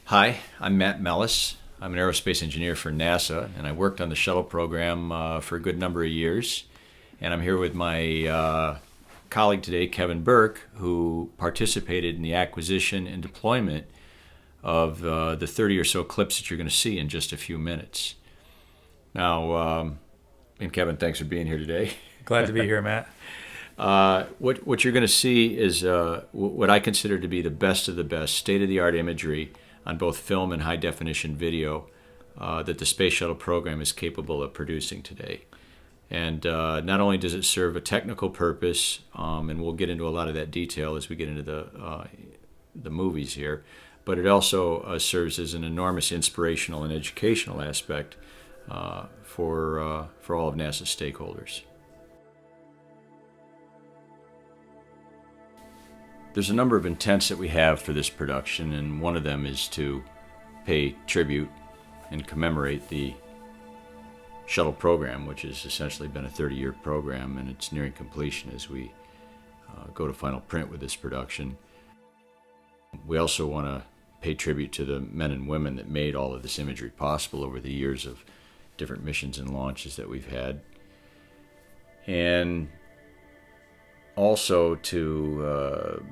Hi, I'm Matt Mellis. I'm an aerospace engineer for NASA, and I worked on the Shuttle program for a good number of years. And I'm here with my colleague today, Kevin Burke, who participated in the acquisition and deployment of the 30 or so clips that you're going to see in just a few minutes. Now, and Kevin, thanks for being here today. Glad to be here, Matt. What you're going to see is what I consider to be the best of the best state-of-the-art imagery on both film and high-definition video that the Space Shuttle program is capable of producing today. And not only does it serve a technical purpose, and we'll get into a lot of that detail as we get into the movies here, but it also serves as an enormous inspirational and educational aspect for all of NASA's stakeholders. There's a number of intents that we have for this production, and one of them is to pay tribute and commemorate the Shuttle program, which has essentially been a 30-year program, and it's nearing completion as we go to final print with this production. We also want to pay tribute to the men and women that made all of this imagery possible over the years of different missions and launches that we've had. And also to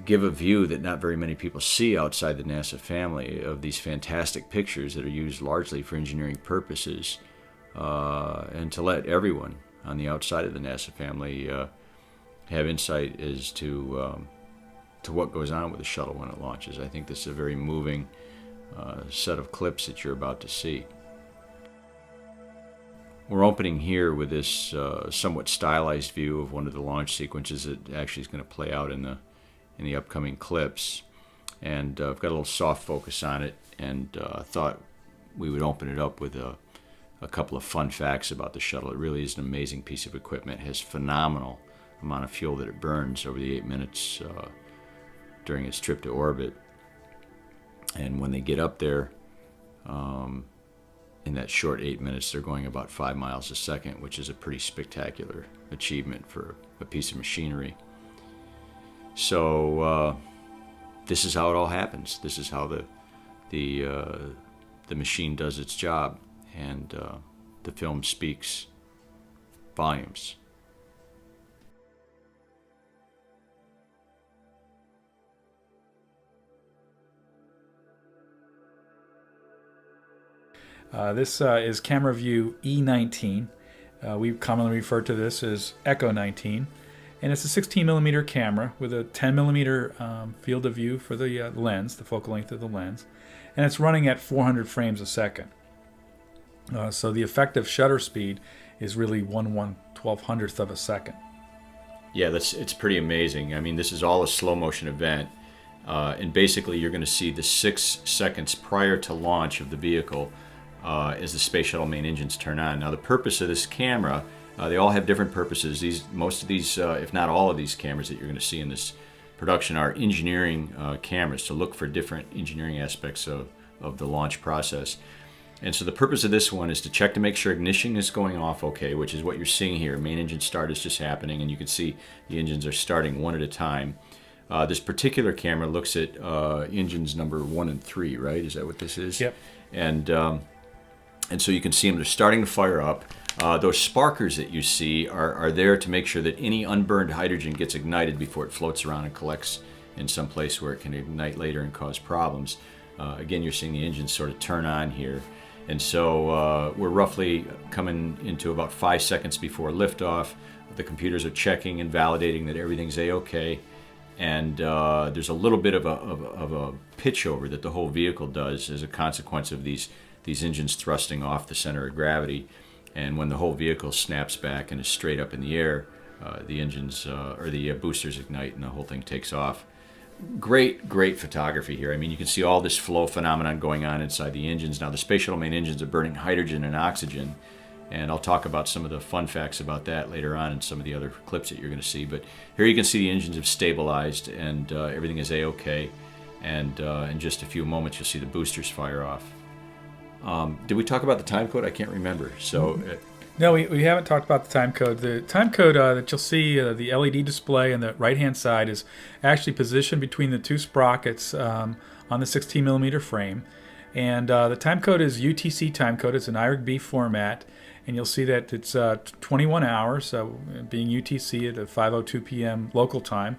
give a view that not very many people see outside the NASA family of these fantastic pictures that are used largely for engineering purposes, and to let everyone on the outside of the NASA family have insight as to what goes on with the shuttle when it launches. I think this is a very moving set of clips that you're about to see. We're opening here with this somewhat stylized view of one of the launch sequences that actually is going to play out in the upcoming clips. And I've got a little soft focus on it, and thought we would open it up with a couple of fun facts about the shuttle. It really is an amazing piece of equipment. It has phenomenal amount of fuel that it burns over the 8 minutes during its trip to orbit. And when they get up there, in that short 8 minutes, they're going about 5 miles a second, which is a pretty spectacular achievement for a piece of machinery. So this is how it all happens. This is how the machine does its job, and the film speaks volumes. This is camera view E19. We commonly refer to this as Echo 19. And it's a 16 millimeter camera with a 10 millimeter field of view for the lens, the focal length of the lens. And it's running at 400 frames a second. So the effective shutter speed is really 1/1200th of a second. Yeah, it's pretty amazing. I mean, this is all a slow motion event. And basically you're going to see the 6 seconds prior to launch of the vehicle as the Space Shuttle main engines turn on. Now, the purpose of this camera, they all have different purposes. Most of these, if not all of these cameras that you're going to see in this production are engineering cameras to look for different engineering aspects of the launch process. And so the purpose of this one is to check to make sure ignition is going off okay, which is what you're seeing here. Main engine start is just happening, and you can see the engines are starting one at a time. This particular camera looks at engines number 1 and 3, right? Is that what this is? Yep. And so you can see them, they're starting to fire up. Those sparkers that you see are there to make sure that any unburned hydrogen gets ignited before it floats around and collects in some place where it can ignite later and cause problems. Again, you're seeing the engines sort of turn on here. And so we're roughly coming into about 5 seconds before liftoff. The computers are checking and validating that everything's A-OK. And there's a little bit of a pitch over that the whole vehicle does as a consequence of these engines thrusting off the center of gravity. And when the whole vehicle snaps back and is straight up in the air, the engines or the boosters ignite and the whole thing takes off. Great photography here. I mean, you can see all this flow phenomenon going on inside the engines. Now, the Space Shuttle main engines are burning hydrogen and oxygen, and I'll talk about some of the fun facts about that later on in some of the other clips that you're going to see. But here you can see the engines have stabilized, and everything is A-OK. And in just a few moments, you'll see the boosters fire off. Did we talk about the time code? I can't remember. So No, we haven't talked about the time code. The time code that you'll see, the LED display on the right-hand side, is actually positioned between the two sprockets on on the 16 millimeter frame. And the time code is UTC time code. It's an IRIG-B format. And you'll see that it's 21 hours, being UTC at 5:02 p.m. local time,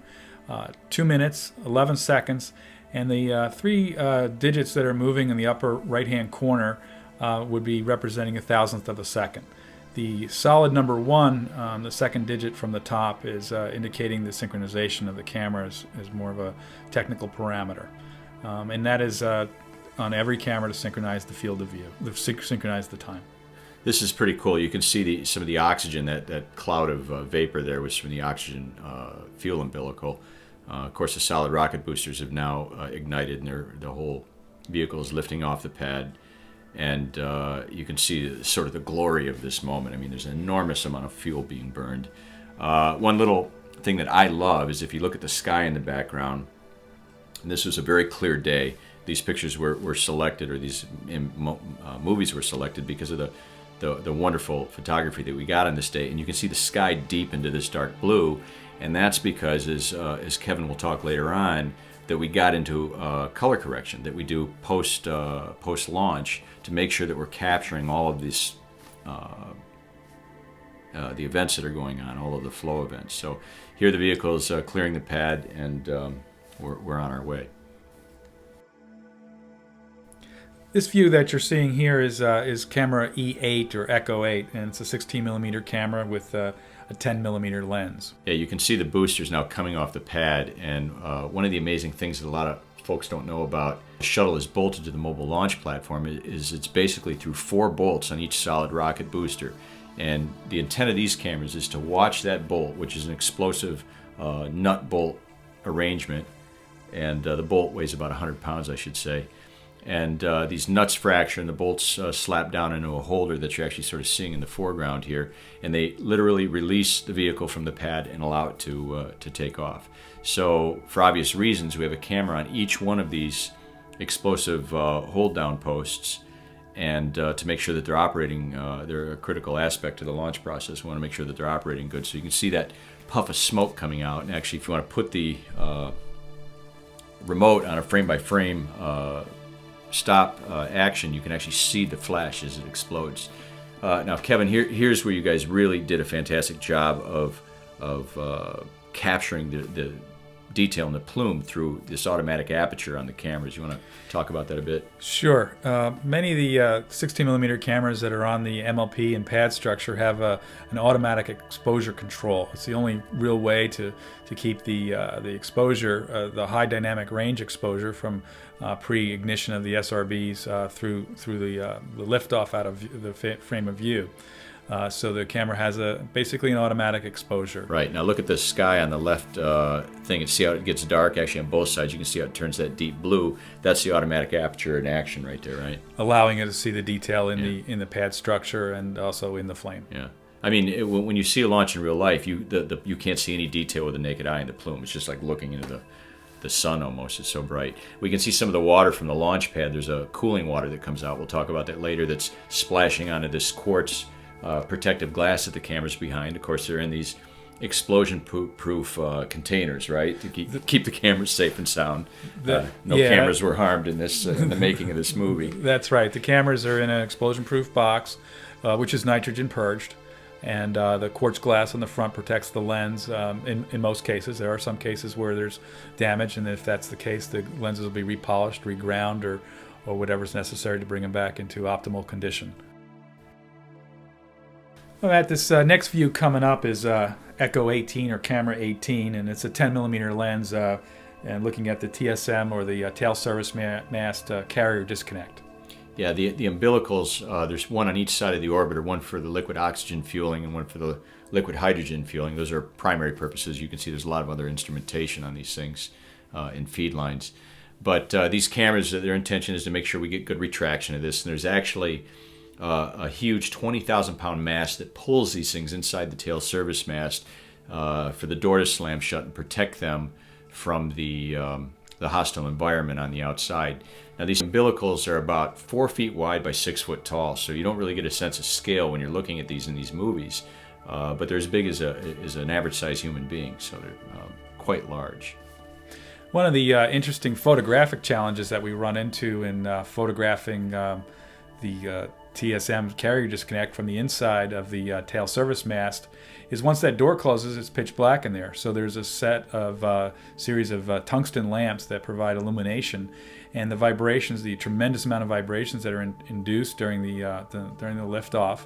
2 minutes, 11 seconds, and the three digits that are moving in the upper right-hand corner would be representing a thousandth of a second. The solid number 1, the second digit from the top, is indicating the synchronization of the camera as more of a technical parameter. And that is on every camera to synchronize the field of view, synchronize the time. This is pretty cool. You can see some of the oxygen, that cloud of vapor there was from the oxygen fuel umbilical. Of course, the solid rocket boosters have now ignited, and the whole vehicle is lifting off the pad. And you can see sort of the glory of this moment. I mean, there's an enormous amount of fuel being burned. One little thing that I love is if you look at the sky in the background, and this was a very clear day. These pictures were selected, or these movies were selected because of the wonderful photography that we got on this day. And you can see the sky deep into this dark blue, and that's because, as Kevin will talk later on, that we got into color correction that we do post launch to make sure that we're capturing all of these the events that are going on, all of the flow events. So here the vehicle is clearing the pad, and we're on our way. This view that you're seeing here is camera E8 or Echo 8, and it's a 16 millimeter camera with a 10 millimeter lens. Yeah, you can see the boosters now coming off the pad, and one of the amazing things that a lot of folks don't know about the shuttle is bolted to the mobile launch platform is it's basically through 4 bolts on each solid rocket booster. And the intent of these cameras is to watch that bolt, which is an explosive nut bolt arrangement, and the bolt weighs about 100 pounds, I should say. And these nuts fracture, and the bolts slap down into a holder that you're actually sort of seeing in the foreground here. And they literally release the vehicle from the pad and allow it to take off. So for obvious reasons, we have a camera on each one of these explosive hold-down posts, and to make sure that they're operating, they're a critical aspect to the launch process. We want to make sure that they're operating good. So you can see that puff of smoke coming out. And actually, if you want to put the remote on a frame-by-frame stop action, you can actually see the flash as it explodes. Now, Kevin, here's where you guys really did a fantastic job of capturing the detail in the plume through this automatic aperture on the cameras. You want to talk about that a bit? Sure. Many of the 16 millimeter cameras that are on the MLP and pad structure have an automatic exposure control. It's the only real way to keep the exposure, the high dynamic range exposure from pre-ignition of the SRBs through the liftoff out of the frame of view. So the camera has basically an automatic exposure. Right. Now look at the sky on the left thing, and see how it gets dark. Actually, on both sides, you can see how it turns that deep blue. That's the automatic aperture in action right there, right? Allowing it to see the detail in the pad structure and also in the flame. Yeah. I mean, when you see a launch in real life, you can't see any detail with the naked eye in the plume. It's just like looking into the sun almost. It's so bright. We can see some of the water from the launch pad. There's a cooling water that comes out. We'll talk about that later. That's splashing onto this quartz protective glass that the camera's behind. Of course, they're in these explosion-proof containers, right, to keep the cameras safe and sound. Cameras were harmed in this in the making of this movie. That's right. The cameras are in an explosion-proof box, which is nitrogen purged, and the quartz glass on the front protects the lens. In most cases, there are some cases where there's damage, and if that's the case, the lenses will be repolished, reground, or whatever's necessary to bring them back into optimal condition. Well, Matt, this next view coming up is Echo 18 or Camera 18, and it's a 10 millimeter lens and looking at the TSM or the tail service mast carrier disconnect. Yeah, the umbilicals, there's one on each side of the orbiter, one for the liquid oxygen fueling and one for the liquid hydrogen fueling. Those are primary purposes. You can see there's a lot of other instrumentation on these things in feed lines. But these cameras, their intention is to make sure we get good retraction of this, and there's actually a huge 20,000-pound mast that pulls these things inside the tail service mast for the door to slam shut and protect them from the hostile environment on the outside. Now, these umbilicals are about 4 feet wide by 6 foot tall, so you don't really get a sense of scale when you're looking at these in these movies. But they're as big as an average-sized human being, so they're quite large. One of the interesting photographic challenges that we run into in photographing the TSM carrier disconnect from the inside of the tail service mast is once that door closes, it's pitch black in there. So there's a set of series of tungsten lamps that provide illumination, and the vibrations, the tremendous amount of vibrations that are induced during the liftoff,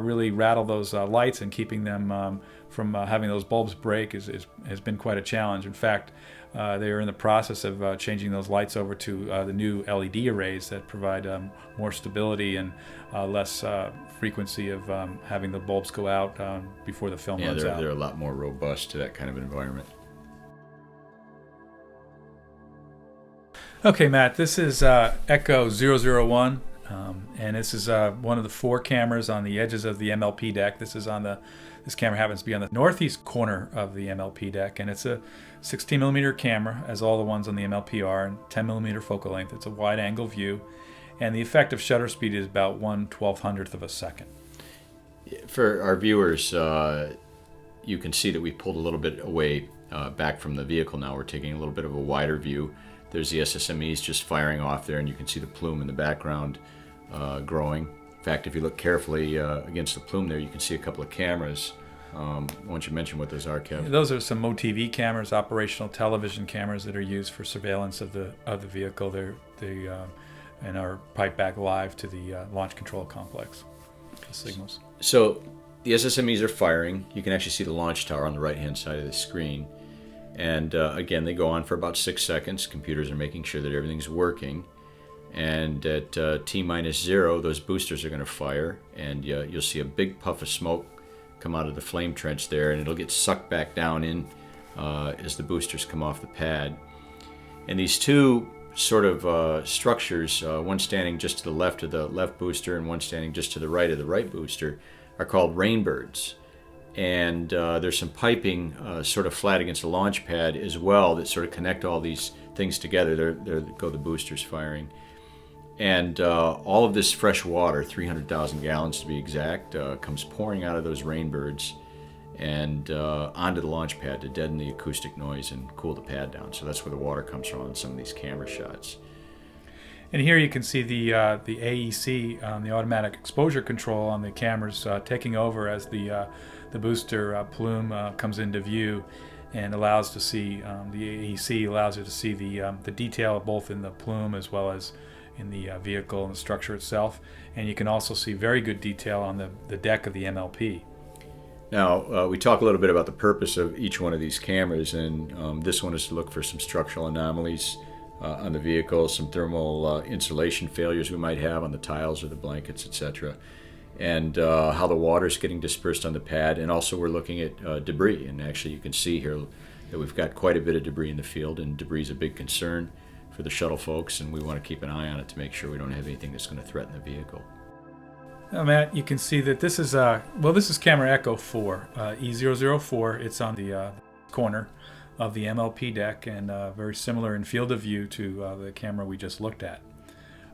really rattle those lights, and keeping them from having those bulbs break has been quite a challenge. In fact, they are in the process of changing those lights over to the new LED arrays that provide more stability and less frequency of having the bulbs go out before the film runs out. They're a lot more robust to that kind of environment. Okay, Matt, this is Echo 001, and this is one of the 4 cameras on the edges of the MLP deck. This camera happens to be on the northeast corner of the MLP deck, and it's a 16 millimeter camera, as all the ones on the MLP are, and 10 millimeter focal length. It's a wide angle view, and the effective shutter speed is about 1/1200th of a second. For our viewers, you can see that we pulled a little bit away back from the vehicle now. We're taking a little bit of a wider view. There's the SSMEs just firing off there, and you can see the plume in the background growing. In fact, if you look carefully against the plume there, you can see a couple of cameras. Why don't you mention what those are, Kevin? Those are some MOTV cameras, operational television cameras that are used for surveillance of the vehicle. They and are piped back live to the launch control complex. The signals. So the SSMEs are firing. You can actually see the launch tower on the right-hand side of the screen. And again, they go on for about 6 seconds. Computers are making sure that everything's working. And at T-0, those boosters are going to fire, and you'll see a big puff of smoke come out of the flame trench there, and it'll get sucked back down in as the boosters come off the pad. And these two sort of structures, one standing just to the left of the left booster and one standing just to the right of the right booster, are called rainbirds. And there's some piping sort of flat against the launch pad as well that sort of connect all these things together. There go the boosters firing. And all of this fresh water, 300,000 gallons to be exact, comes pouring out of those rainbirds and onto the launch pad to deaden the acoustic noise and cool the pad down. So that's where the water comes from in some of these camera shots. And here you can see the AEC, the automatic exposure control on the cameras, taking over as the booster plume comes into view, and allows to see the AEC allows you to see the detail both in the plume as well as in the vehicle and the structure itself. And you can also see very good detail on the deck of the MLP. Now, we talk a little bit about the purpose of each one of these cameras, and this one is to look for some structural anomalies on the vehicle, some thermal insulation failures we might have on the tiles or the blankets, etc., and how the water is getting dispersed on the pad. And also we're looking at debris, and actually you can see here that we've got quite a bit of debris in the field, and debris is a big concern for the shuttle folks, and we want to keep an eye on it to make sure we don't have anything that's going to threaten the vehicle. Now, Matt, you can see that this is this is camera Echo 4, E004. It's on the corner of the MLP deck, and very similar in field of view to the camera we just looked at.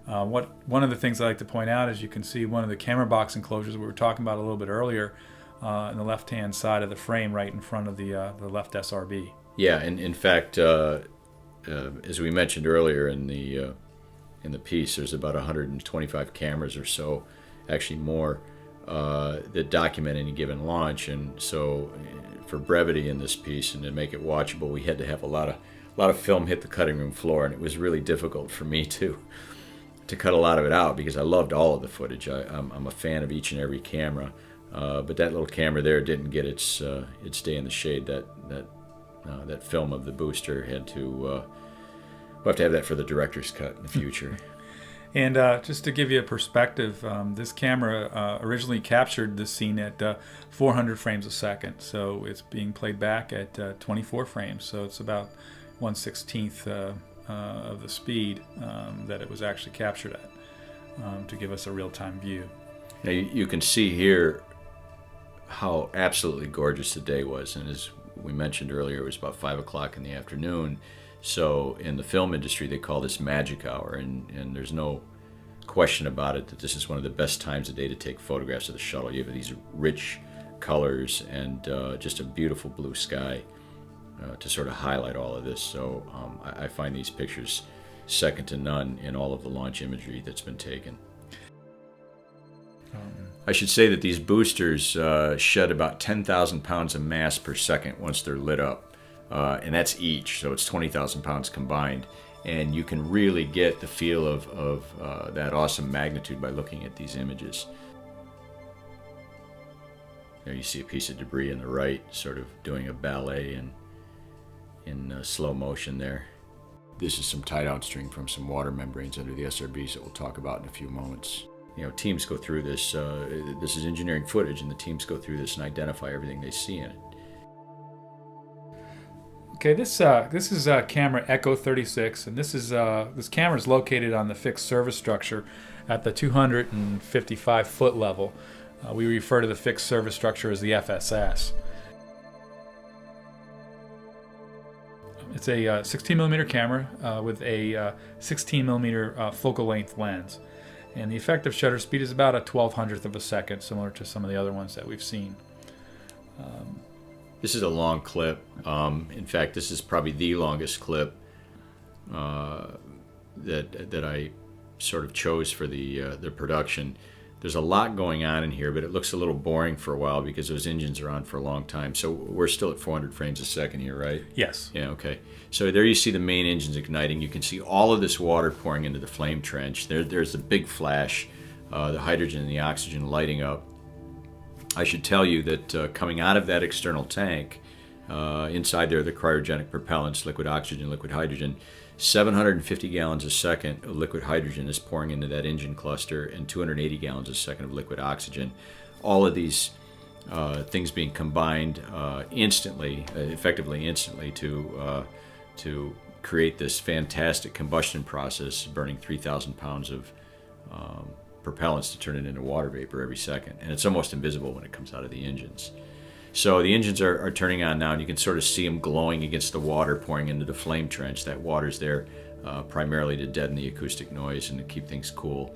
One of the things I like to point out is you can see one of the camera box enclosures we were talking about a little bit earlier on the left-hand side of the frame, right in front of the left SRB. Yeah, and in fact, as we mentioned earlier in the piece, there's about 125 cameras or so, actually more, that document any given launch. And so, for brevity in this piece and to make it watchable, we had to have a lot of film hit the cutting room floor, and it was really difficult for me to cut a lot of it out because I loved all of the footage. I'm a fan of each and every camera, but that little camera there didn't get its day in the shade. That film of the booster had to. We'll have to have that for the director's cut in the future. And just to give you a perspective, this camera originally captured this scene at 400 frames a second, so it's being played back at 24 frames. So it's about 1/16th of the speed that it was actually captured at, to give us a real-time view. Now you can see here how absolutely gorgeous the day was, and as we mentioned earlier, it was about 5 o'clock in the afternoon. So in the film industry, they call this magic hour, and there's no question about it that this is one of the best times of day to take photographs of the shuttle. You have these rich colors and just a beautiful blue sky. to sort of highlight all of this. So I find these pictures second to none in all of the launch imagery that's been taken. I should say that these boosters shed about 10,000 pounds of mass per second once they're lit up, and that's each, so it's 20,000 pounds combined. And you can really get the feel of that awesome magnitude by looking at these images. There you see a piece of debris in the right, sort of doing a ballet in slow motion there. This is some tie-down string from some water membranes under the SRBs that we'll talk about in a few moments. You know, teams go through this. This is engineering footage, and the teams go through this and identify everything they see in it. Okay, this is camera Echo 36, and this camera is located on the fixed service structure at the 255 foot level. We refer to the fixed service structure as the FSS. It's a 16 millimeter camera with a 16 millimeter focal length lens, and the effective shutter speed is about a 1/1200th of a second, similar to some of the other ones that we've seen. This is a long clip. In fact, this is probably the longest clip that I sort of chose for the production. There's a lot going on in here, but it looks a little boring for a while because those engines are on for a long time. So we're still at 400 frames a second here, right? Yes. Yeah, okay. So there you see the main engines igniting. You can see all of this water pouring into the flame trench. There's the big flash, the hydrogen and the oxygen lighting up. I should tell you that coming out of that external tank, inside there, the cryogenic propellants, liquid oxygen, liquid hydrogen, 750 gallons a second of liquid hydrogen is pouring into that engine cluster, and 280 gallons a second of liquid oxygen. All of these things being combined instantly, effectively instantly, to create this fantastic combustion process, burning 3,000 pounds of propellants to turn it into water vapor every second. And it's almost invisible when it comes out of the engines. So the engines are turning on now, and you can sort of see them glowing against the water pouring into the flame trench. That water's there primarily to deaden the acoustic noise and to keep things cool.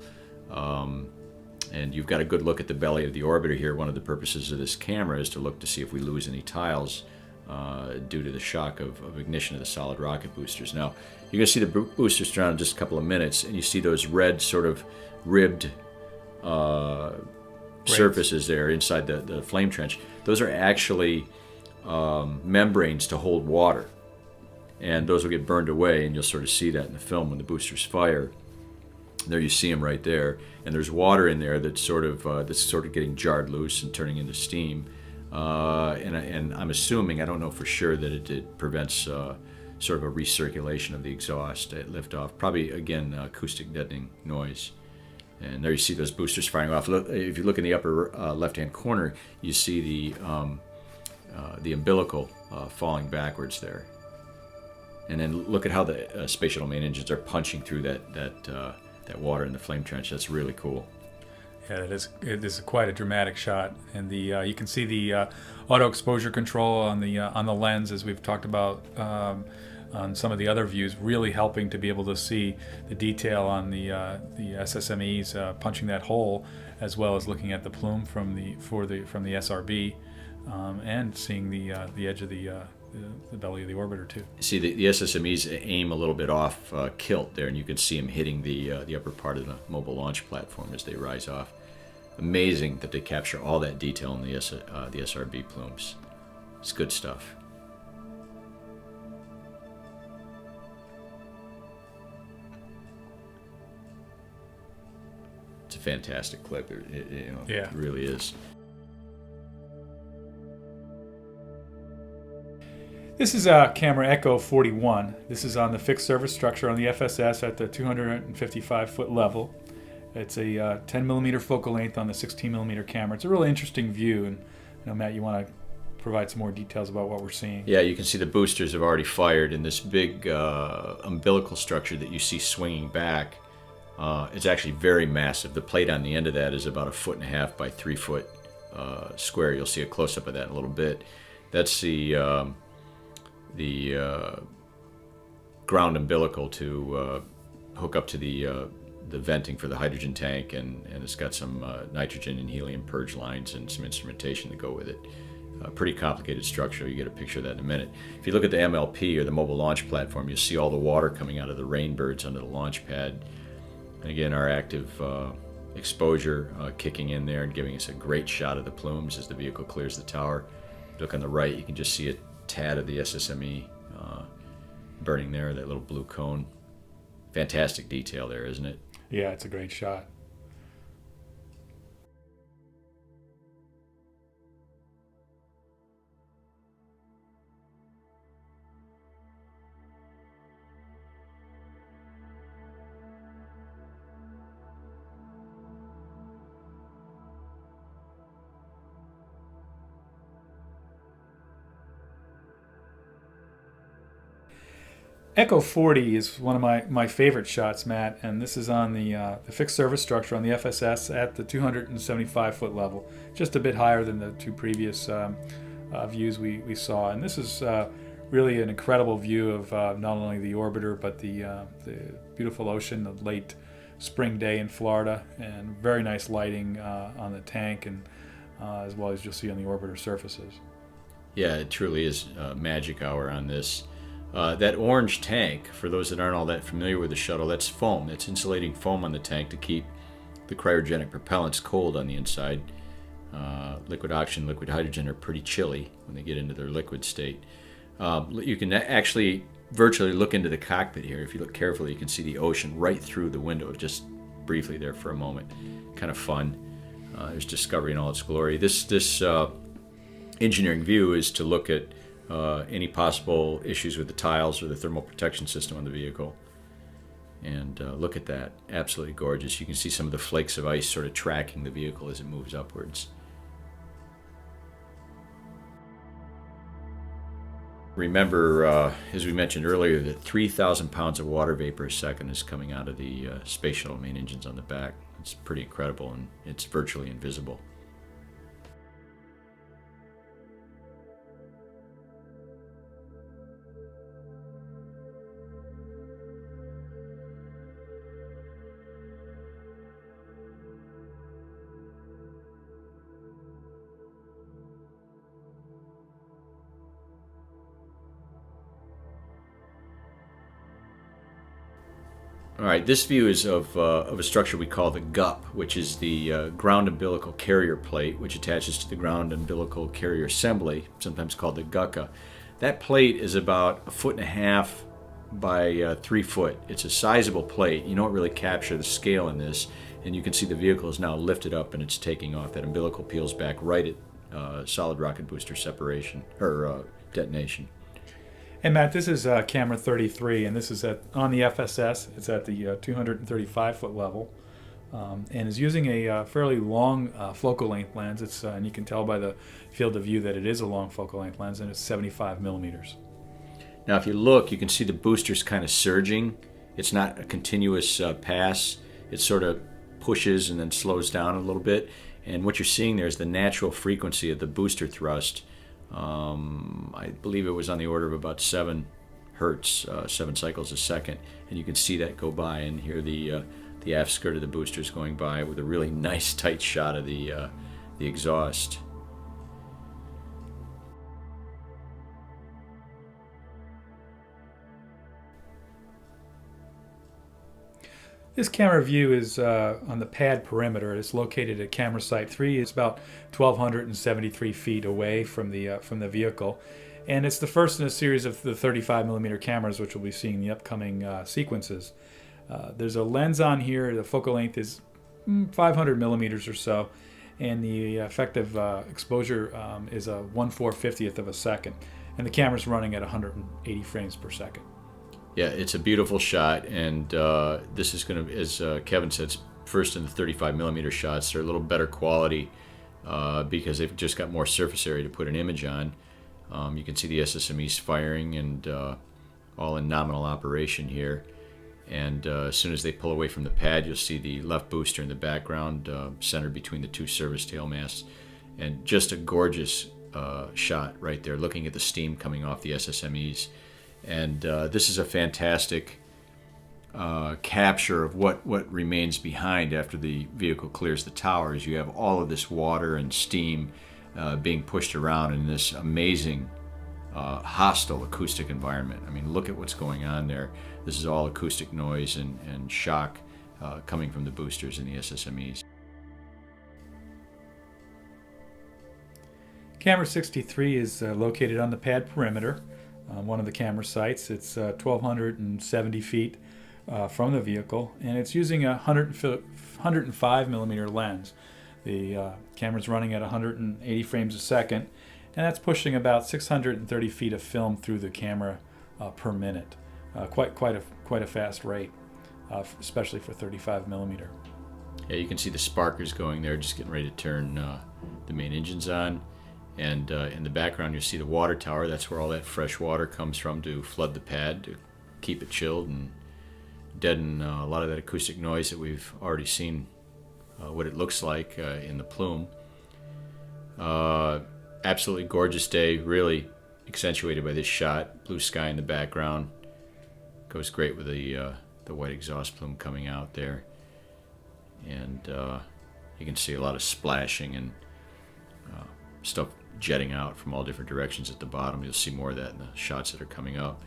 And you've got a good look at the belly of the orbiter here. One of the purposes of this camera is to look to see if we lose any tiles due to the shock of ignition of the solid rocket boosters. Now, you're going to see the boosters turn on in just a couple of minutes, and you see those red sort of ribbed surfaces there inside the flame trench. Those are actually membranes to hold water, and those will get burned away, and you'll sort of see that in the film when the boosters fire. There you see them right there, and there's water in there that's sort of getting jarred loose and turning into steam. And I'm assuming, I don't know for sure, that it prevents sort of a recirculation of the exhaust at liftoff. Probably, again, acoustic deadening noise. And there you see those boosters firing off. If you look in the upper left-hand corner, you see the umbilical falling backwards there. And then look at how the space shuttle main engines are punching through that water in the flame trench. That's really cool. Yeah, it is quite a dramatic shot, and you can see the auto exposure control on the lens, as we've talked about on some of the other views, really helping to be able to see the detail on the SSMEs punching that hole, as well as looking at the plume from the SRB, and seeing the edge of the belly of the orbiter too. See, the SSMEs aim a little bit off kilt there, and you can see them hitting the upper part of the mobile launch platform as they rise off. Amazing that they capture all that detail in the SRB plumes. It's good stuff. It's a fantastic clip. It really is. This is camera Echo 41. This is on the fixed service structure on the FSS at the 255 foot level. It's a 10 millimeter focal length on the 16 millimeter camera. It's a really interesting view, and Matt, you want to provide some more details about what we're seeing? Yeah, you can see the boosters have already fired, and this big umbilical structure that you see swinging back is actually very massive. The plate on the end of that is about 1.5 by 3 foot square. You'll see a close-up of that in a little bit. That's the ground umbilical to hook up to the venting for the hydrogen tank, and it's got some nitrogen and helium purge lines and some instrumentation to go with it. a pretty complicated structure. You get a picture of that in a minute. If you look at the MLP, or the Mobile Launch Platform, you'll see all the water coming out of the rainbirds under the launch pad. And again, our active exposure kicking in there and giving us a great shot of the plumes as the vehicle clears the tower. Look on the right, you can just see a tad of the SSME burning there, that little blue cone. Fantastic detail there, isn't it? Yeah, it's a great shot. Echo 40 is one of my favorite shots, Matt, and this is on the fixed service structure on the FSS at the 275-foot level, just a bit higher than the two previous views we saw. And this is really an incredible view of not only the orbiter, but the beautiful ocean, the late spring day in Florida, and very nice lighting on the tank, and as well as you'll see on the orbiter surfaces. Yeah, it truly is magic hour on this. That orange tank, for those that aren't all that familiar with the shuttle, that's foam. That's insulating foam on the tank to keep the cryogenic propellants cold on the inside. Liquid oxygen, liquid hydrogen are pretty chilly when they get into their liquid state. You can actually virtually look into the cockpit here. If you look carefully, you can see the ocean right through the window, just briefly there for a moment. Kind of fun. There's Discovery in all its glory. This engineering view is to look at any possible issues with the tiles or the thermal protection system on the vehicle. And look at that. Absolutely gorgeous. You can see some of the flakes of ice sort of tracking the vehicle as it moves upwards. Remember, as we mentioned earlier, that 3,000 pounds of water vapor a second is coming out of the space shuttle main engines on the back. It's pretty incredible, and it's virtually invisible. All right, this view is of a structure we call the GUP, which is the ground umbilical carrier plate, which attaches to the ground umbilical carrier assembly, sometimes called the GUCA. That plate is about 1.5 feet by 3 feet. It's a sizable plate. You don't really capture the scale in this, and you can see the vehicle is now lifted up and it's taking off. That umbilical peels back right at solid rocket booster separation, or detonation. And Matt, this is camera 33, and this is on the FSS. It's at the 235-foot level, and is using a fairly long focal length lens. And you can tell by the field of view that it is a long focal length lens, and it's 75 millimeters. Now, if you look, you can see the boosters kind of surging. It's not a continuous pass. It sort of pushes and then slows down a little bit. And what you're seeing there is the natural frequency of the booster thrust. I believe it was on the order of about 7 hertz, 7 cycles a second, and you can see that go by and hear the aft skirt of the boosters going by with a really nice tight shot of the exhaust. This camera view is on the pad perimeter. It's located at camera site 3. It's about 1,273 feet away from the vehicle, and it's the first in a series of the 35 millimeter cameras, which we'll be seeing in the upcoming sequences. There's a lens on here. The focal length is 500 millimeters or so, and the effective exposure is a 1/450th of a second, and the camera's running at 180 frames per second. Yeah, it's a beautiful shot, and this is going to, as Kevin said, first in the 35 millimeter shots. They're a little better quality because they've just got more surface area to put an image on. You can see the SSMEs firing and all in nominal operation here. And as soon as they pull away from the pad, you'll see the left booster in the background, centered between the two service tail masts. And just a gorgeous shot right there, looking at the steam coming off the SSMEs. And this is a fantastic capture of what remains behind after the vehicle clears the towers. You have all of this water and steam being pushed around in this amazing hostile acoustic environment. I mean, look at what's going on there. This is all acoustic noise and shock coming from the boosters and the SSMEs. Camera 63 is located on the pad perimeter, one of the camera sites. It's 1,270 feet from the vehicle, and it's using a 105 millimeter lens. The camera's running at 180 frames a second, and that's pushing about 630 feet of film through the camera per minute. Quite a fast rate, especially for 35 millimeter. Yeah, you can see the sparkers going there, just getting ready to turn the main engines on. And in the background, you'll see the water tower. That's where all that fresh water comes from to flood the pad, to keep it chilled and deaden a lot of that acoustic noise that we've already seen what it looks like in the plume. Absolutely gorgeous day, really accentuated by this shot. Blue sky in the background. Goes great with the white exhaust plume coming out there. And you can see a lot of splashing and stuff jetting out from all different directions at the bottom. You'll see more of that in the shots that are coming up.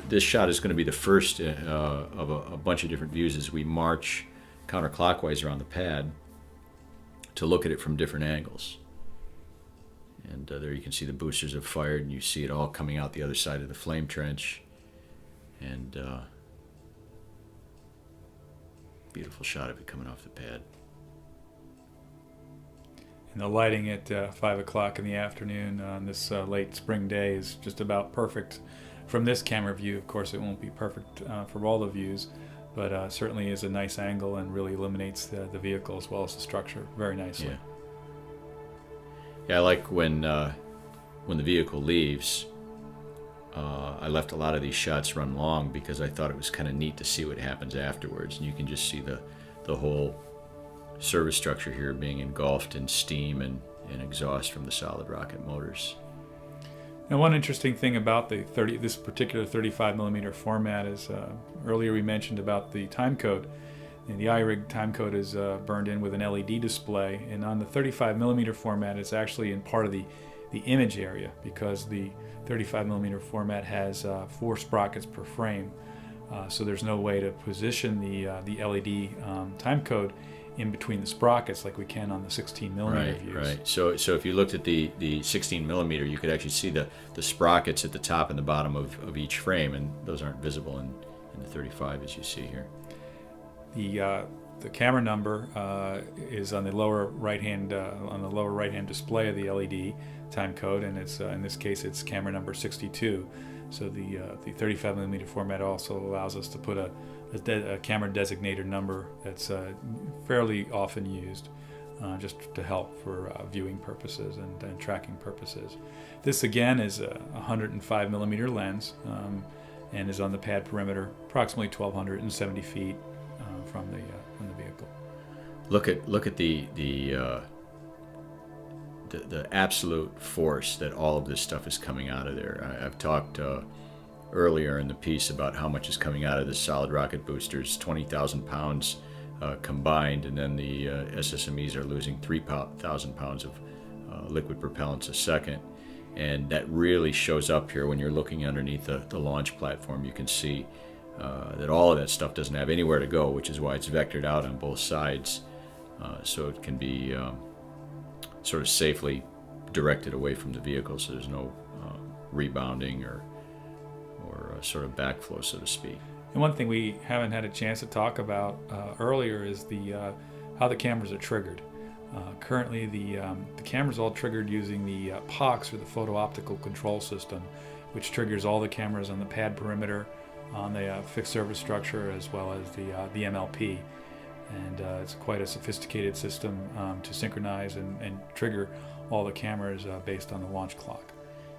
This shot is going to be the first of a bunch of different views as we march counterclockwise around the pad to look at it from different angles. And there you can see the boosters have fired, and you see it all coming out the other side of the flame trench. And beautiful shot of it coming off the pad. And the lighting at 5 o'clock in the afternoon on this late spring day is just about perfect from this camera view. Of course, it won't be perfect for all the views, but certainly is a nice angle and really illuminates the vehicle as well as the structure very nicely. Yeah, I like when the vehicle leaves. I left a lot of these shots run long because I thought it was kind of neat to see what happens afterwards, and you can just see the whole service structure here being engulfed in steam and exhaust from the solid rocket motors. Now, one interesting thing about this particular 35 millimeter format is earlier we mentioned about the time code. And the iRig time code is burned in with an LED display, and on the 35 millimeter format, it's actually in part of the image area because the 35 millimeter format has 4 sprockets per frame. So there's no way to position the LED time code in between the sprockets like we can on the 16 millimeter views. Right. So if you looked at the 16 millimeter, you could actually see the sprockets at the top and the bottom of each frame, and those aren't visible in the 35 as you see here. The camera number is on the lower right hand display of the LED time code, and it's in this case it's camera number 62. So the 35 millimeter format also allows us to put a camera designator number that's fairly often used just to help for viewing purposes and tracking purposes. This again is a 105 millimeter lens and is on the pad perimeter approximately 1,270 feet from the vehicle. Look at the absolute force that all of this stuff is coming out of there. I've talked earlier in the piece about how much is coming out of the solid rocket boosters, 20,000 pounds combined, and then the SSMEs are losing 3,000 pounds of liquid propellants a second. And that really shows up here when you're looking underneath the launch platform. You can see that all of that stuff doesn't have anywhere to go, which is why it's vectored out on both sides, so it can be sort of safely directed away from the vehicle, so there's no rebounding or sort of backflow, so to speak. And one thing we haven't had a chance to talk about earlier is how the cameras are triggered. Currently, the camera's all triggered using the POX, or the photo optical control system, which triggers all the cameras on the pad perimeter, on the fixed service structure, as well as the MLP. And it's quite a sophisticated system to synchronize and trigger all the cameras based on the launch clock.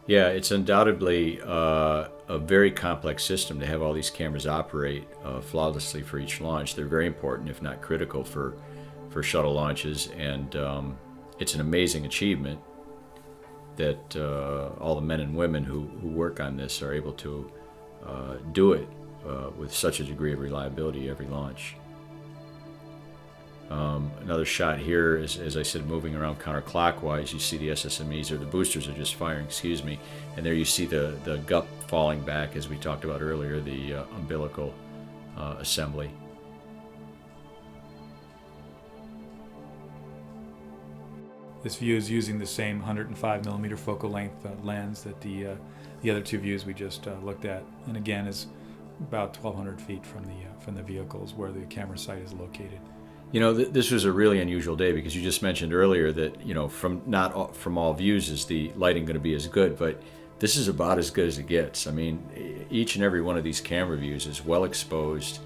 Yeah, it's undoubtedly a very complex system to have all these cameras operate flawlessly for each launch. They're very important, if not critical, for shuttle launches, and it's an amazing achievement that all the men and women who work on this are able to do it with such a degree of reliability every launch. Another shot here is, as I said, moving around counterclockwise. You see the SSMEs, or the boosters are just firing, excuse me. And there you see the gup falling back, as we talked about earlier, the umbilical assembly. This view is using the same 105 millimeter focal length lens that the other two views we just looked at, and again is about 1,200 feet from the vehicles where the camera site is located. You know, this was a really unusual day, because you just mentioned earlier that, you know, from all views is the lighting going to be as good, but this is about as good as it gets. I mean, each and every one of these camera views is well exposed,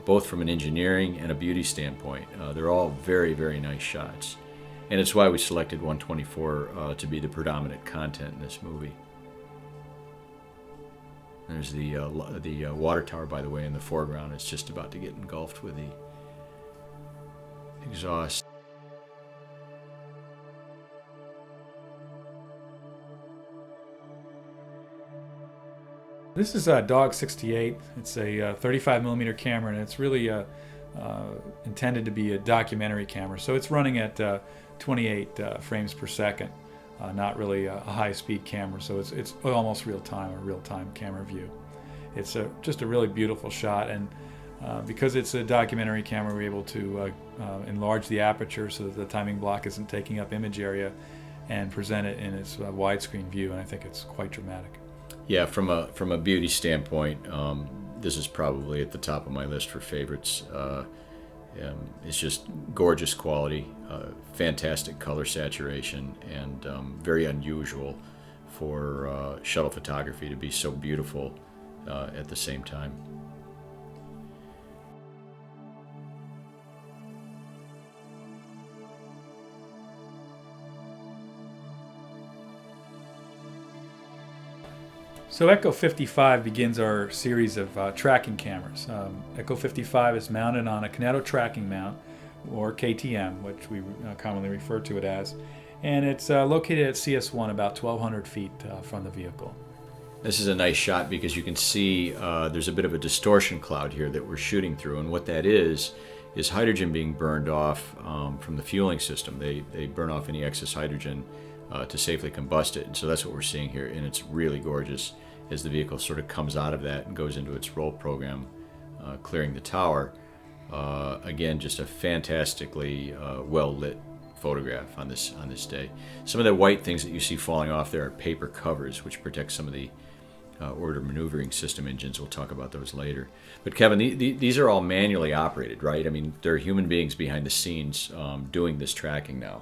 both from an engineering and a beauty standpoint. They're all very, very nice shots. And it's why we selected 124 to be the predominant content in this movie. There's the water tower, by the way, in the foreground. It's just about to get engulfed with the exhaust. This is a Dog 68. It's a 35 millimeter camera, and it's really intended to be a documentary camera. So it's running at 28 frames per second, not really a high-speed camera. So it's almost real-time, a real-time camera view. It's just a really beautiful shot, and because it's a documentary camera, we're able to enlarge the aperture so that the timing block isn't taking up image area, and present it in its widescreen view, and I think it's quite dramatic. Yeah, from a beauty standpoint, this is probably at the top of my list for favorites. It's just gorgeous quality, fantastic color saturation, and very unusual for shuttle photography to be so beautiful at the same time. So Echo 55 begins our series of tracking cameras. Echo 55 is mounted on a kineto tracking mount, or KTM, which we commonly refer to it as, and it's located at CS1 about 1,200 feet from the vehicle. This is a nice shot because you can see there's a bit of a distortion cloud here that we're shooting through, and what that is hydrogen being burned off from the fueling system. They burn off any excess hydrogen to safely combust it, and so that's what we're seeing here, and it's really gorgeous as the vehicle sort of comes out of that and goes into its roll program, clearing the tower. Again, just a fantastically well-lit photograph on this day. Some of the white things that you see falling off there are paper covers, which protect some of the order maneuvering system engines. We'll talk about those later. But Kevin, these are all manually operated, right? I mean, there are human beings behind the scenes doing this tracking now.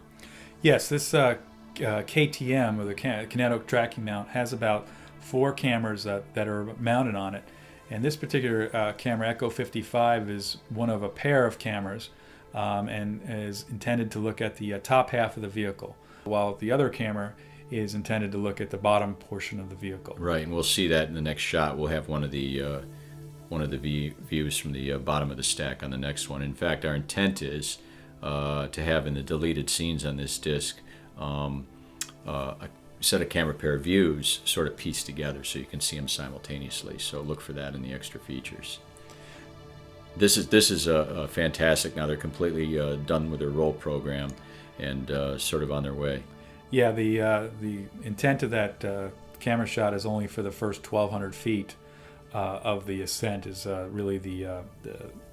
Yes, this KTM, or the kineto tracking mount, has about 4 cameras that are mounted on it. And this particular camera, Echo 55, is one of a pair of cameras and is intended to look at the top half of the vehicle, while the other camera is intended to look at the bottom portion of the vehicle. Right, and we'll see that in the next shot. We'll have one of the views from the bottom of the stack on the next one. In fact, our intent is to have in the deleted scenes on this disc a set of camera pair views sort of pieced together so you can see them simultaneously. So look for that in the extra features. This is fantastic. Now they're completely done with their roll program and sort of on their way. Yeah, the intent of that camera shot is only for the first 1,200 feet of the ascent. Is really the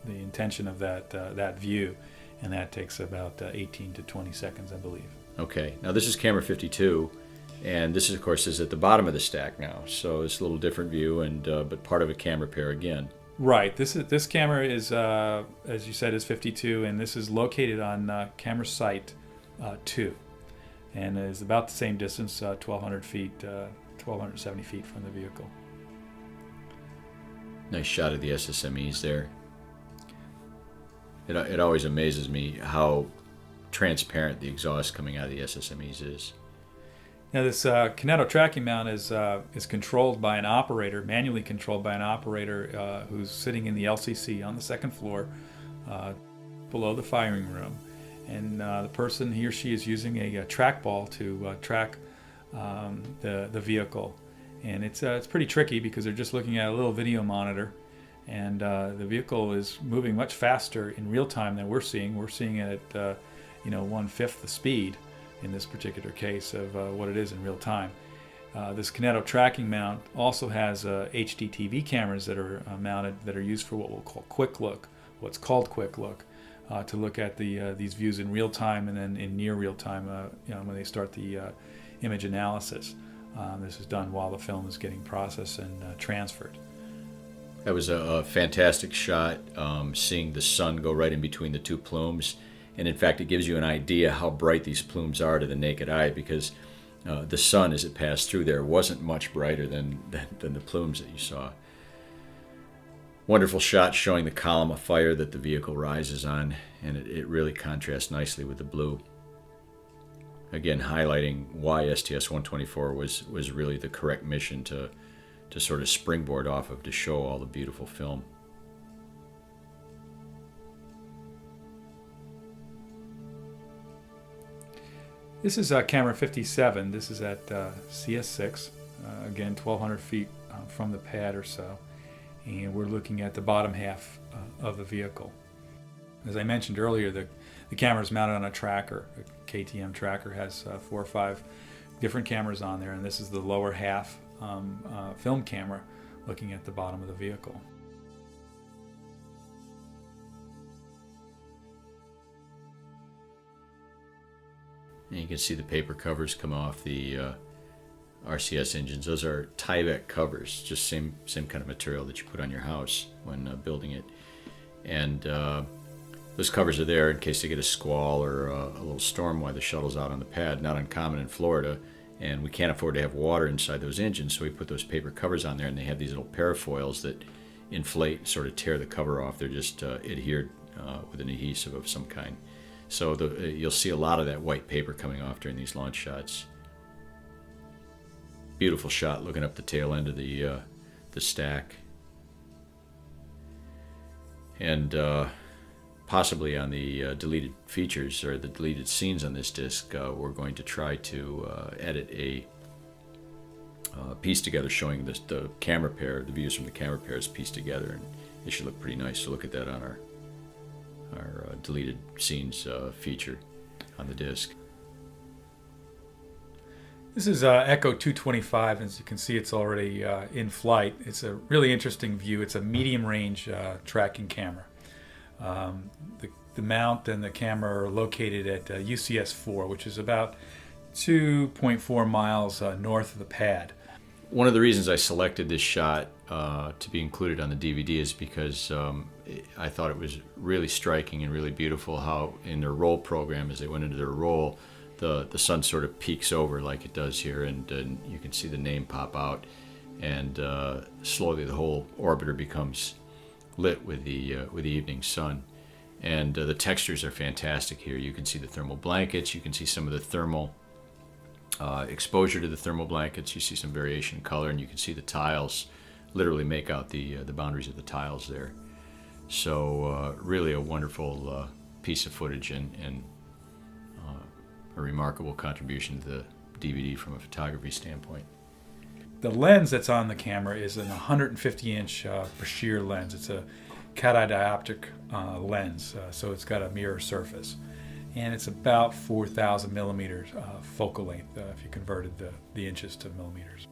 intention of that view, and that takes about 18 to 20 seconds, I believe. Okay, now this is camera 52, and this is, of course, is at the bottom of the stack now, so it's a little different view, and but part of a camera pair again. Right. This camera is, as you said, is 52, and this is located on camera site 2, and is about the same distance, 1,200 feet, 1,270 feet from the vehicle. Nice shot of the SSMEs there. It always amazes me how transparent the exhaust coming out of the SSMEs is. Now this kineto tracking mount is controlled by an operator, manually controlled by an operator who's sitting in the LCC on the second floor below the firing room. And the person, he or she, is using a trackball to track the vehicle. And it's pretty tricky because they're just looking at a little video monitor. and the vehicle is moving much faster in real time than we're seeing. We're seeing it at 1/5 the speed in this particular case of what it is in real time. This Kineto tracking mount also has HD TV cameras that are mounted that are used for what we'll call quick look, what's called quick look, to look at these views in real time and then in near real time when they start the image analysis. This is done while the film is getting processed and transferred. That was a fantastic shot, seeing the sun go right in between the two plumes. And in fact, it gives you an idea how bright these plumes are to the naked eye, because the sun, as it passed through there, wasn't much brighter than the plumes that you saw. Wonderful shot showing the column of fire that the vehicle rises on, and it really contrasts nicely with the blue. Again, highlighting why STS-124 was really the correct mission to sort of springboard off of, to show all the beautiful film. This is camera 57. This is at CS6, again 1,200 feet from the pad or so, and we're looking at the bottom half of the vehicle. As I mentioned earlier, the camera is mounted on a tracker. A KTM tracker has 4 or 5 different cameras on there, and this is the lower half film camera looking at the bottom of the vehicle. And you can see the paper covers come off the RCS engines. Those are Tyvek covers, just same kind of material that you put on your house when building it. And those covers are there in case they get a squall or a little storm while the shuttle's out on the pad. Not uncommon in Florida, and we can't afford to have water inside those engines, so we put those paper covers on there, and they have these little parafoils that inflate, sort of tear the cover off. They're just adhered with an adhesive of some kind. So you'll see a lot of that white paper coming off during these launch shots. Beautiful shot looking up the tail end of the stack. And possibly on the deleted features or the deleted scenes on this disc, we're going to try to edit a piece together showing the camera pair, the views from the camera pairs pieced together, and it should look pretty nice. So look at that on our deleted scenes feature on the disc. This is Echo 225. As you can see, it's already in flight. It's a really interesting view. It's a medium range tracking camera. The mount and the camera are located at UCS-4, which is about 2.4 miles north of the pad. One of the reasons I selected this shot to be included on the DVD is because I thought it was really striking and really beautiful how in their roll program, as they went into their roll, the sun sort of peeks over like it does here, and you can see the name pop out, and slowly the whole orbiter becomes lit with the evening sun. And the textures are fantastic here. You can see the thermal blankets, you can see some of the thermal exposure to the thermal blankets, you see some variation in color, and you can see the tiles, literally make out the boundaries of the tiles there. So really a wonderful piece of footage and a remarkable contribution to the DVD from a photography standpoint. The lens that's on the camera is an 150-inch Bashir lens. It's a cat-eye dioptric lens, so it's got a mirror surface. And it's about 4,000 millimeters focal length if you converted the inches to millimeters.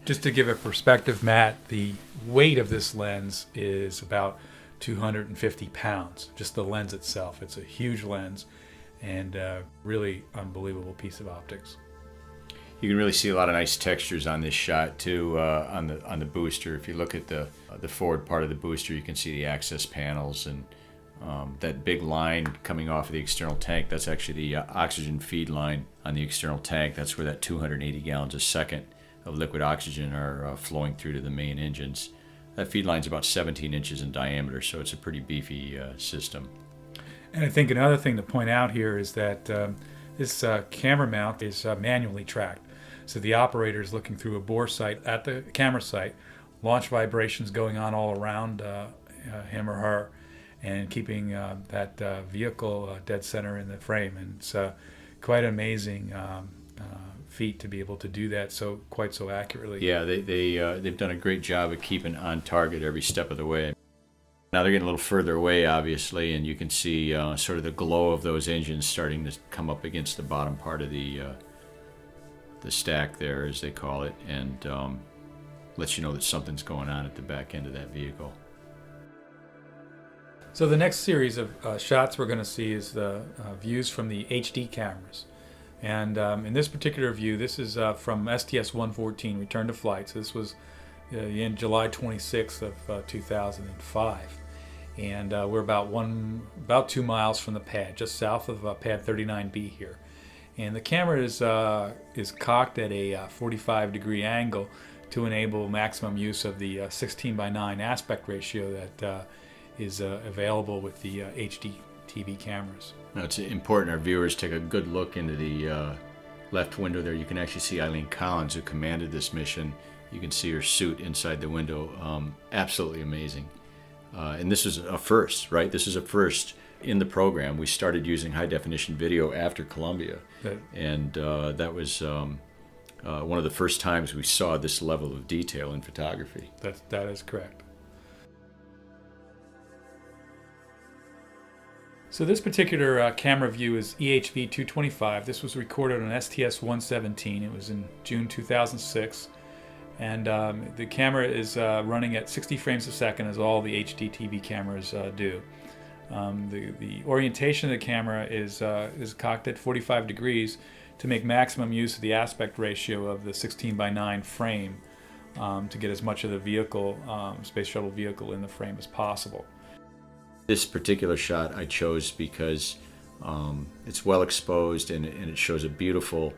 Just to give a perspective, Matt, the weight of this lens is about 250 pounds, just the lens itself. It's a huge lens and really unbelievable piece of optics. You can really see a lot of nice textures on this shot too, on the booster. If you look at the forward part of the booster, you can see the access panels and that big line coming off of the external tank. That's actually the oxygen feed line on the external tank. That's where that 280 gallons a second of liquid oxygen are flowing through to the main engines. That feed line's about 17 inches in diameter, so it's a pretty beefy system. And I think another thing to point out here is that this camera mount is manually tracked. So the operator is looking through a bore sight at the camera site, launch vibrations going on all around him or her, and keeping that vehicle dead center in the frame. And it's quite an amazing feat to be able to do that quite so accurately. Yeah, they've done a great job of keeping on target every step of the way. Now they're getting a little further away, obviously, and you can see sort of the glow of those engines starting to come up against the bottom part of the stack there, as they call it, and lets you know that something's going on at the back end of that vehicle. So the next series of shots we're going to see is the views from the HD cameras. And in this particular view, this is from STS-114, Return to Flight. So this was in July 26th of 2005. And we're about 2 miles from the pad, just south of pad 39B here. And the camera is cocked at a 45-degree angle to enable maximum use of the 16:9 aspect ratio that is available with the HD TV cameras. Now it's important our viewers take a good look into the left window there. You can actually see Eileen Collins, who commanded this mission. You can see her suit inside the window. Absolutely amazing. And this is a first, right? This is a first in the program. We started using high-definition video after Columbia. And that was one of the first times we saw this level of detail in photography. That is correct. So this particular camera view is EHV 225. This was recorded on STS-117. It was in June 2006. And the camera is running at 60 frames a second, as all the HD TV cameras do. The orientation of the camera is cocked at 45 degrees to make maximum use of the aspect ratio of the 16:9 frame to get as much of the vehicle, space shuttle vehicle, in the frame as possible. This particular shot I chose because it's well exposed and it shows a beautiful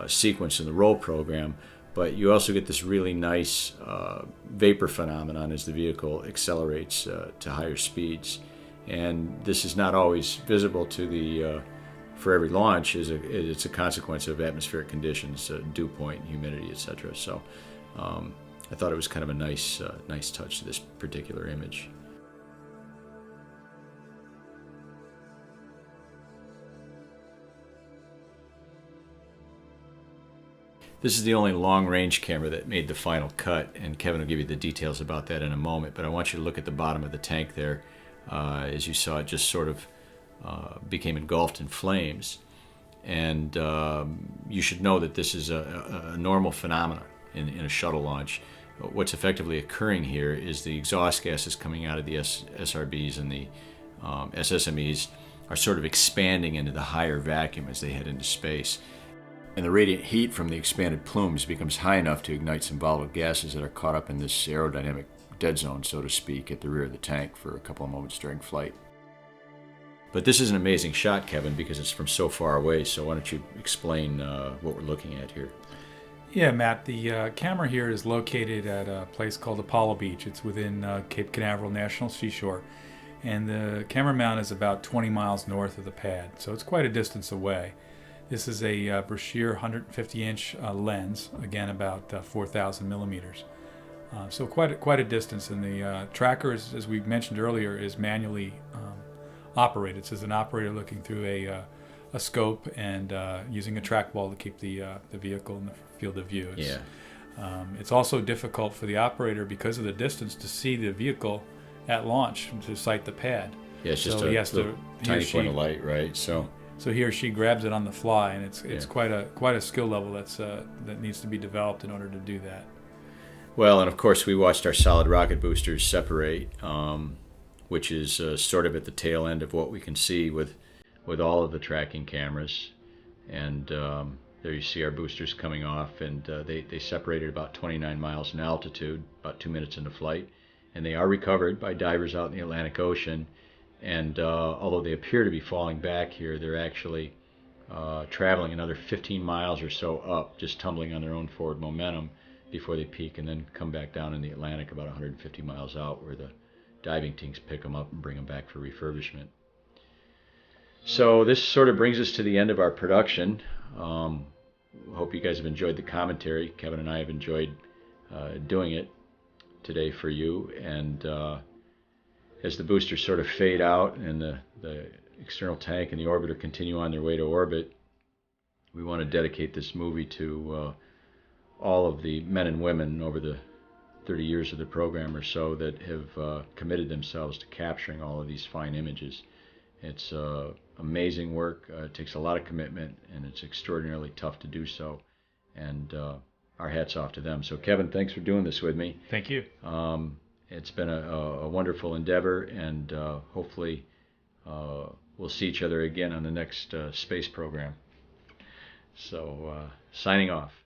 sequence in the roll program, but you also get this really nice vapor phenomenon as the vehicle accelerates to higher speeds. And this is not always visible to the for every launch. It's a consequence of atmospheric conditions, dew point, humidity, etc. So I thought it was kind of a nice touch to this particular image. This is the only long-range camera that made the final cut, and Kevin will give you the details about that in a moment, but I want you to look at the bottom of the tank there. As you saw, it just sort of became engulfed in flames. And you should know that this is a normal phenomenon in a shuttle launch. What's effectively occurring here is the exhaust gases coming out of the SRBs and the SSMEs are sort of expanding into the higher vacuum as they head into space. And the radiant heat from the expanded plumes becomes high enough to ignite some volatile gases that are caught up in this aerodynamic dead zone, so to speak, at the rear of the tank for a couple of moments during flight. But this is an amazing shot, Kevin, because it's from so far away, so why don't you explain what we're looking at here? Yeah, Matt, the camera here is located at a place called Apollo Beach. It's within Cape Canaveral National Seashore, and the camera mount is about 20 miles north of the pad, so it's quite a distance away. This is a Brashear 150-inch lens, again about 4,000 millimeters. So quite a distance, and the tracker, as we mentioned earlier, is manually operated. So it's an operator looking through a scope and using a trackball to keep the vehicle in the field of view. It's also difficult for the operator, because of the distance, to see the vehicle at launch to sight the pad. Yeah, it's just a tiny point of light, right? So he or she grabs it on the fly, and it's quite a skill level that needs to be developed in order to do that. Well, and of course we watched our solid rocket boosters separate, which is sort of at the tail end of what we can see with all of the tracking cameras. And there you see our boosters coming off, and they separated about 29 miles in altitude, about 2 minutes into flight, and they are recovered by divers out in the Atlantic Ocean. And although they appear to be falling back here, they're actually traveling another 15 miles or so up, just tumbling on their own forward momentum before they peak and then come back down in the Atlantic about 150 miles out, where the diving teams pick them up and bring them back for refurbishment. So this sort of brings us to the end of our production. Hope you guys have enjoyed the commentary. Kevin and I have enjoyed doing it today for you. And as the boosters sort of fade out and the external tank and the orbiter continue on their way to orbit, we want to dedicate this movie to all of the men and women over the 30 years of the program or so that have committed themselves to capturing all of these fine images. It's amazing work. It takes a lot of commitment, and it's extraordinarily tough to do so. And our hats off to them. So Kevin, thanks for doing this with me. Thank you. It's been a wonderful endeavor, and hopefully we'll see each other again on the next space program. So signing off.